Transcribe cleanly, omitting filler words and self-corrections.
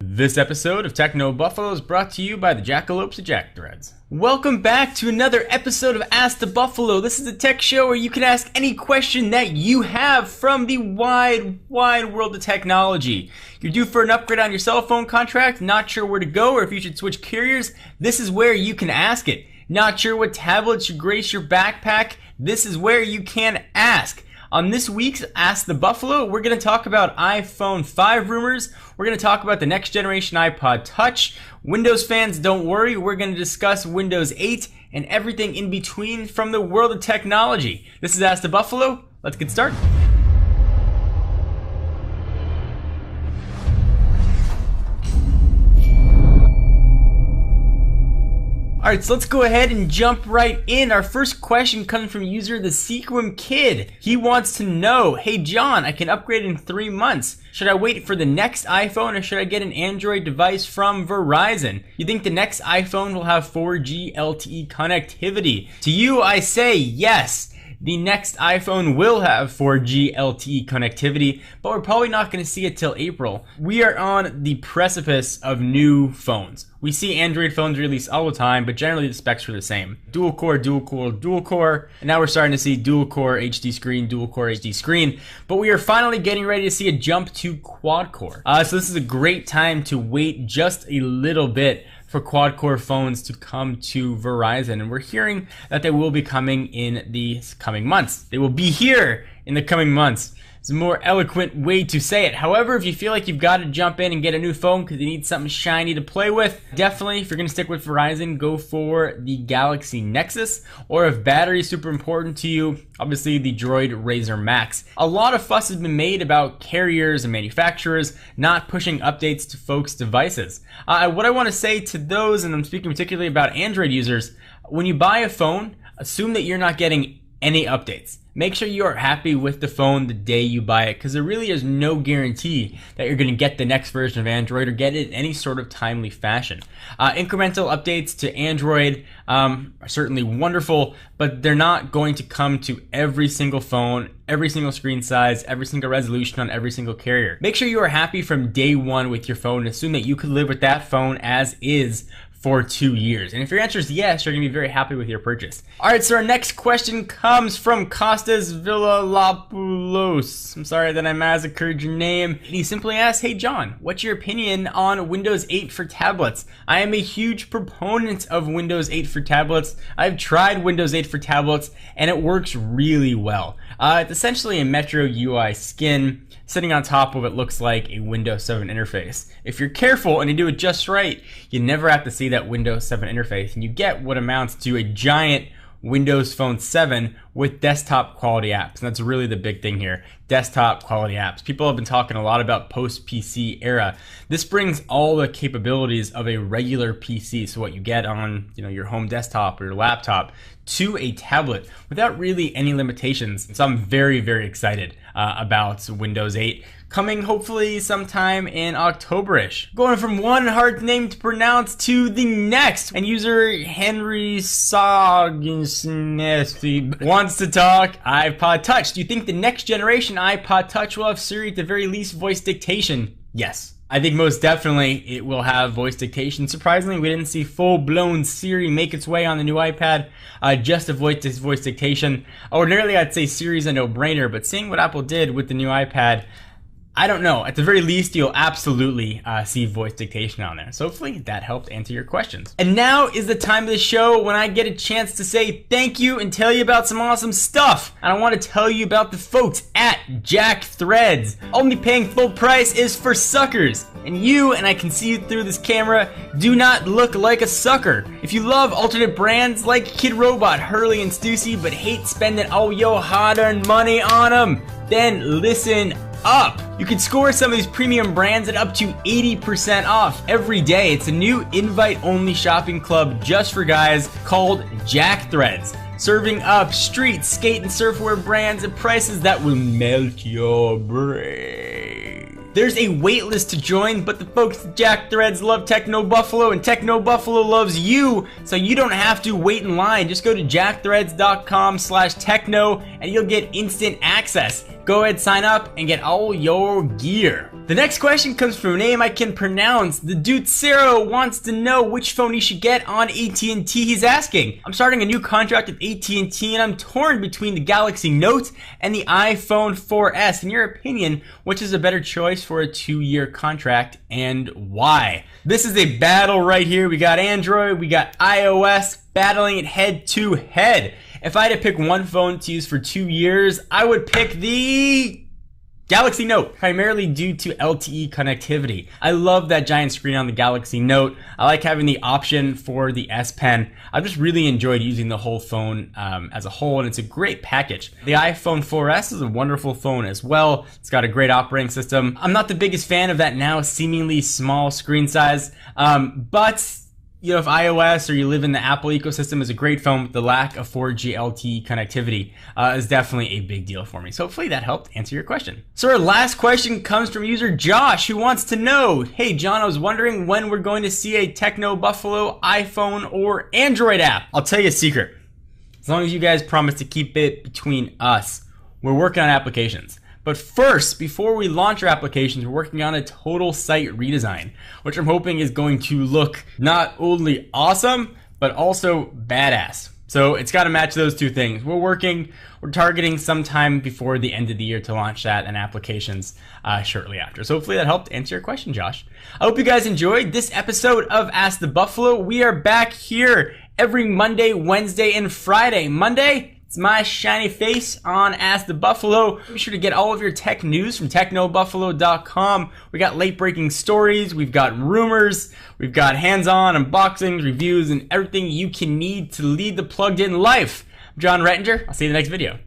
This episode of Techno Buffalo is brought to you by the Jackalopes of Jack Threads. Welcome back to another episode of Ask the Buffalo. This is a tech show where you can ask any question that you have from the wide world of technology. You're due for an upgrade on your cell phone contract, not sure where to go or if you should switch carriers, this is where you can ask it. Not sure what tablet should grace your backpack, this is where you can ask. On this week's Ask the Buffalo, we're going to talk about iPhone 5 rumors, we're going to talk about the next generation iPod Touch. Windows fans, don't worry, we're going to discuss Windows 8 and everything in between from the world of technology. This is Ask the Buffalo, let's get started. Alright, so let's go ahead and jump right in. Our first question comes from user The Sequim Kid. He wants to know, hey John, I can upgrade in 3 months. Should I wait for the next iPhone or should I get an Android device from Verizon? You think the next iPhone will have 4G LTE connectivity? To you, I say yes. The next iPhone will have 4G LTE connectivity, but we're probably not going to see it till April. We are on the precipice of new phones. We see Android phones release all the time, but generally the specs are the same. Dual core, and now we're starting to see dual core HD screen, but we are finally getting ready to see a jump to quad core. So this is a great time to wait just a little bit for quad-core phones to come to Verizon, and we're hearing that they will be coming in the coming months. They will be here in the coming months. It's a more eloquent way to say it. However, if you feel like you've got to jump in and get a new phone because you need something shiny to play with, definitely, if you're going to stick with Verizon, go for the Galaxy Nexus, or if battery is super important to you, obviously the Droid Razr Max. A lot of fuss has been made about carriers and manufacturers not pushing updates to folks' devices. What I want to say to those, and I'm speaking particularly about Android users, when you buy a phone, assume that you're not getting any updates. Make sure you are happy with the phone the day you buy it, because there really is no guarantee that you're going to get the next version of Android or get it in any sort of timely fashion. Incremental updates to Android are certainly wonderful, but they're not going to come to every single phone, every single screen size, every single resolution on every single carrier. Make sure you are happy from day one with your phone and assume that you could live with that phone as is for 2 years. And if your answer is yes, you're going to be very happy with your purchase. Alright, so our next question comes from Costas Villalopoulos. I'm sorry that I massacred your name. He simply asks, hey John, what's your opinion on Windows 8 for tablets? I am a huge proponent of Windows 8 for tablets. I've tried Windows 8 for tablets and it works really well. It's essentially a Metro UI skin sitting on top of what looks like a Windows 7 interface. If you're careful and you do it just right, you never have to see that Windows 7 interface, and you get what amounts to a giant Windows Phone 7 with desktop quality apps. And that's really the big thing here, desktop quality apps. People have been talking a lot about post-PC era. This brings all the capabilities of a regular PC, so what you get on your home desktop or your laptop, to a tablet without really any limitations. So I'm very, very excited about Windows 8 coming hopefully sometime in October-ish. Going from one hard name to pronounce to the next. And user Henry Sogsnesty wants to talk iPod Touch. Do you think the next generation iPod Touch will have Siri, at the very least voice dictation? Yes. I think most definitely it will have voice dictation. Surprisingly, we didn't see full-blown Siri make its way on the new iPad, just to avoid this voice dictation. Ordinarily, I'd say Siri's a no-brainer, but seeing what Apple did with the new iPad, I don't know. At the very least, you'll absolutely see voice dictation on there. So hopefully that helped answer your questions. And now is the time of the show when I get a chance to say thank you and tell you about some awesome stuff. And I want to tell you about the folks at Jack Threads. Only paying full price is for suckers. And you, and I can see you through this camera, do not look like a sucker. If you love alternate brands like Kid Robot, Hurley, and Stussy, but hate spending all your hard-earned money on them, then listen up. You can score some of these premium brands at up to 80% off every day. It's a new invite-only shopping club just for guys called Jack Threads, serving up street, skate, and surfwear brands at prices that will melt your brain. There's a wait list to join, but the folks at Jack Threads love Techno Buffalo, and Techno Buffalo loves you, so you don't have to wait in line. Just go to jackthreads.com/techno and you'll get instant access. Go ahead, sign up, and get all your gear. The next question comes from a name I can pronounce. The Dude Cero wants to know which phone he should get on AT&T. He's asking, I'm starting a new contract with AT&T and I'm torn between the Galaxy Note and the iPhone 4S. In your opinion, which is a better choice for a 2-year contract and why? This is a battle right here. We got Android, we got iOS battling it head to head. If I had to pick one phone to use for 2 years, I would pick the Galaxy Note, primarily due to LTE connectivity. I love that giant screen on the Galaxy Note. I like having the option for the S Pen. I've just really enjoyed using the whole phone as a whole, and it's a great package. The iPhone 4S is a wonderful phone as well. It's got a great operating system. I'm not the biggest fan of that now seemingly small screen size, but you know, if iOS or you live in the Apple ecosystem is a great phone, with the lack of 4G LTE connectivity is definitely a big deal for me. So hopefully that helped answer your question. So our last question comes from user Josh, who wants to know, hey John, I was wondering when we're going to see a Techno Buffalo iPhone or Android app. I'll tell you a secret. As long as you guys promise to keep it between us, we're working on applications. But first, before we launch our applications, we're working on a total site redesign, which I'm hoping is going to look not only awesome, but also badass. So it's got to match those two things. We're targeting sometime before the end of the year to launch that and applications shortly after. So hopefully that helped answer your question, Josh. I hope you guys enjoyed this episode of Ask the Buffalo. We are back here every Monday, Wednesday, and Friday. Monday, it's my shiny face on Ask the Buffalo. Be sure to get all of your tech news from technobuffalo.com. We got late breaking stories, we've got rumors, we've got hands-on unboxings, reviews, and everything you can need to lead the plugged in life. I'm John Rettinger. I'll see you in the next video.